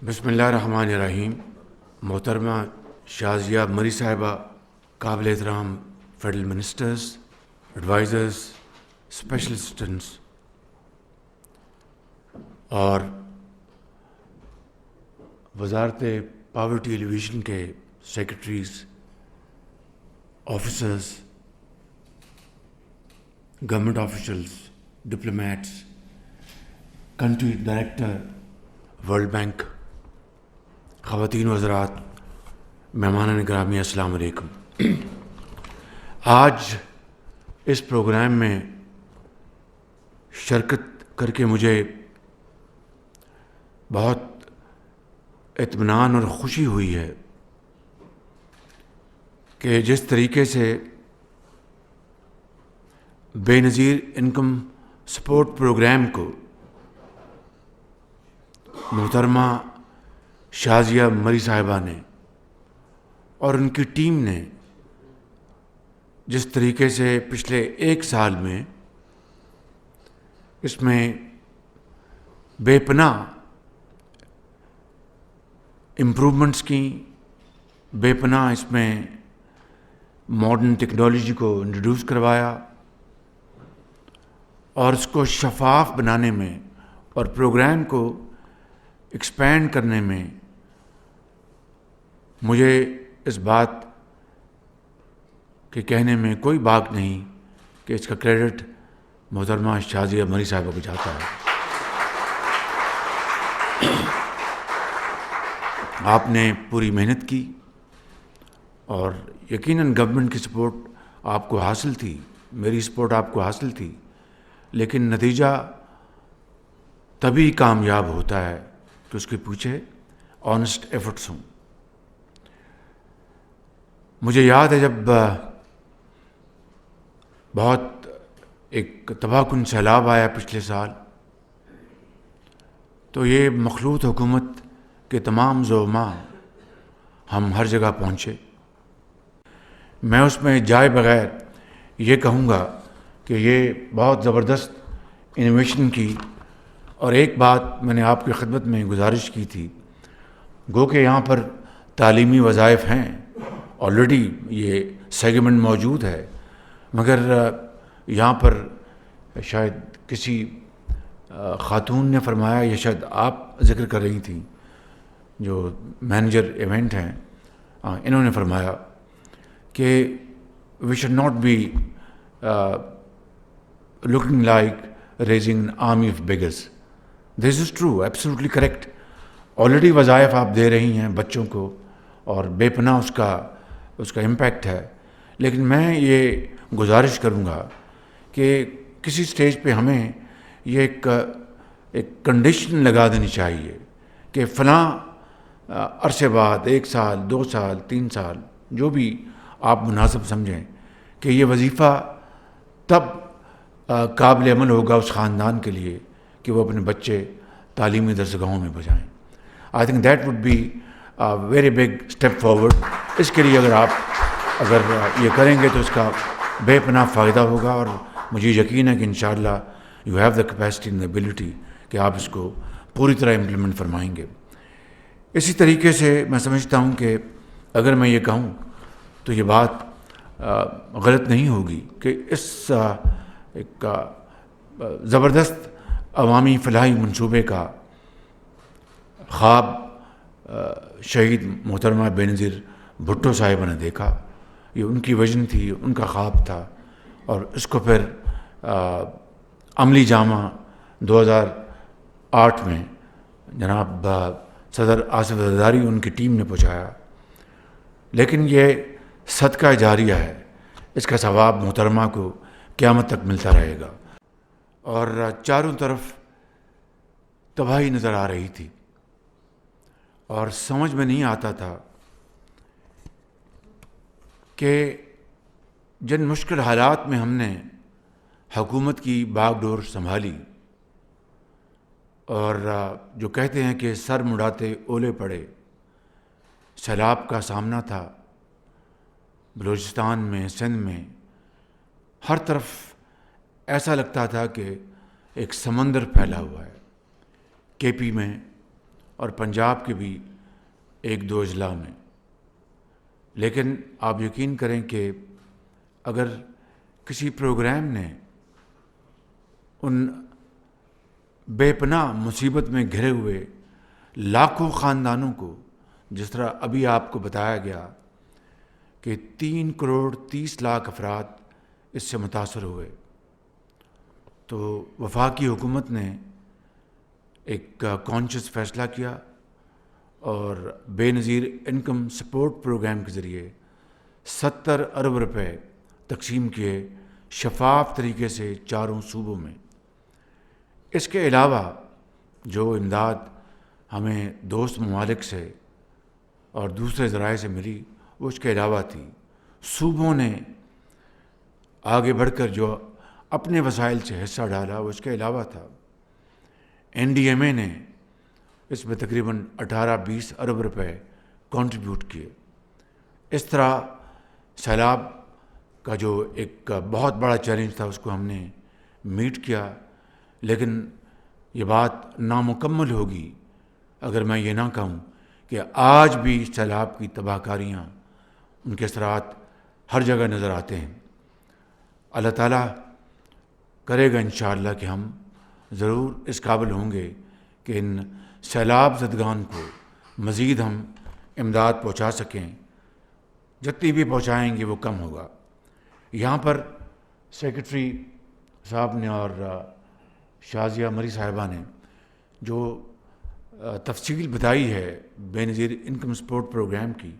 بسم اللہ الرحمن الرحیم. محترمہ شازیہ مری صاحبہ، قابل احترام federal ministers, advisers, special assistants اور وزارت پاورٹی ایلیویشن کے secretaries, officers, government officials, diplomats, country director world bank, خواتین و حضرات، مہمان گرامی، السلام علیکم. آج اس پروگرام میں شرکت کر کے مجھے بہت اطمینان اور خوشی ہوئی ہے کہ جس طریقے سے بے نظیر انکم سپورٹ پروگرام کو محترمہ شازیہ مری صاحبہ نے اور ان کی ٹیم نے جس طریقے سے پچھلے ایک سال میں اس میں بے پناہ امپرومنٹس کی، بے پناہ اس میں ماڈرن ٹیکنالوجی کو انٹروڈیوس کروایا اور اس کو شفاف بنانے میں اور پروگرام کو ایکسپینڈ کرنے میں مجھے اس بات کے کہنے میں کوئی باک نہیں کہ اس کا کریڈٹ محترمہ شازیہ مری صاحبہ کو جاتا ہے. آپ نے پوری محنت کی اور یقیناً گورنمنٹ کی سپورٹ آپ کو حاصل تھی، میری سپورٹ آپ کو حاصل تھی، لیکن نتیجہ تبھی کامیاب ہوتا ہے کہ اس کے پیچھے آنیسٹ ایفرٹس ہوں. مجھے یاد ہے جب بہت ایک تباہ کن سیلاب آیا پچھلے سال، تو یہ مخلوط حکومت کے تمام زعماء ہم ہر جگہ پہنچے. میں اس میں جائے بغیر یہ کہوں گا کہ یہ بہت زبردست انوویشن کی، اور ایک بات میں نے آپ کی خدمت میں گزارش کی تھی، گو کہ یہاں پر تعلیمی وظائف ہیں، آلریڈی یہ سیگمنٹ موجود ہے، مگر یہاں پر شاید کسی خاتون نے فرمایا، یا شاید آپ ذکر کر رہی تھیں جو مینیجر ایونٹ ہیں، انہوں نے فرمایا کہ we should not be looking like raising an army of beggars. This is true, absolutely correct. Already وظائف آپ دے رہی ہیں بچوں کو اور بے پناہ اس کا امپیکٹ ہے، لیکن میں یہ گزارش کروں گا کہ کسی سٹیج پہ ہمیں یہ ایک کنڈیشن لگا دینی چاہیے کہ فلاں عرصے بعد 1 سال 2 سال 3 سال جو بھی آپ مناسب سمجھیں کہ یہ وظیفہ تب قابل عمل ہوگا اس خاندان کے لیے کہ وہ اپنے بچے تعلیمی درسگاہوں میں بجائیں. I think that would be very big step forward. اس کے لیے اگر یہ کریں گے تو اس کا بے پناہ فائدہ ہوگا، اور مجھے یقین ہے کہ انشاءاللہ you have the capacity and the ability کہ آپ اس کو پوری طرح امپلیمنٹ فرمائیں گے. اسی طریقے سے میں سمجھتا ہوں کہ اگر میں یہ کہوں تو یہ بات غلط نہیں ہوگی کہ اس ایک زبردست عوامی فلاحی منصوبے کا خواب شہید محترمہ بے نظیر بھٹو صاحبہ نے دیکھا. یہ ان کی ویژن تھی، ان کا خواب تھا، اور اس کو پھر عملی جامہ 2008 میں جناب صدر آصف زرداری ان کی ٹیم نے پہنچایا. لیکن یہ صدقہ جاریہ ہے، اس کا ثواب محترمہ کو قیامت تک ملتا رہے گا. اور چاروں طرف تباہی نظر آ رہی تھی اور سمجھ میں نہیں آتا تھا کہ جن مشکل حالات میں ہم نے حکومت کی باغ ڈور سنبھالی، اور جو کہتے ہیں کہ سر مڑاتے اولے پڑے، سیلاب کا سامنا تھا بلوچستان میں، سندھ میں، ہر طرف ایسا لگتا تھا کہ ایک سمندر پھیلا ہوا ہے. کے پی میں اور پنجاب کے بھی ایک دو اضلاع میں. لیکن آپ یقین کریں کہ اگر کسی پروگرام نے ان بے پناہ مصیبت میں گھرے ہوئے لاکھوں خاندانوں کو، جس طرح ابھی آپ کو بتایا گیا کہ 3 کروڑ 30 لاکھ افراد اس سے متاثر ہوئے، تو وفاقی حکومت نے ایک کانشیس فیصلہ کیا اور بے نظیر انکم سپورٹ پروگرام کے ذریعے 70 ارب روپے تقسیم کیے شفاف طریقے سے 4 صوبوں میں. اس کے علاوہ جو امداد ہمیں دوست ممالک سے اور دوسرے ذرائع سے ملی وہ اس کے علاوہ تھی. صوبوں نے آگے بڑھ کر جو اپنے وسائل سے حصہ ڈالا وہ اس کے علاوہ تھا. NDMA نے اس میں تقریباً 18-20 ارب روپے کنٹریبیوٹ کیے. اس طرح سیلاب کا جو ایک بہت بڑا چیلنج تھا اس کو ہم نے میٹ کیا. لیکن یہ بات نامکمل ہوگی اگر میں یہ نہ کہوں کہ آج بھی سیلاب کی تباہ کاریاں، ان کے اثرات ہر جگہ نظر آتے ہیں. اللہ تعالیٰ کرے گا انشاءاللہ کہ ہم ضرور اس قابل ہوں گے کہ ان سیلاب زدگان کو مزید ہم امداد پہنچا سکیں. جتنی بھی پہنچائیں گے وہ کم ہوگا. یہاں پر سیکرٹری صاحب نے اور شازیہ مری صاحبہ نے جو تفصیل بتائی ہے بے نظیر انکم سپورٹ پروگرام کی،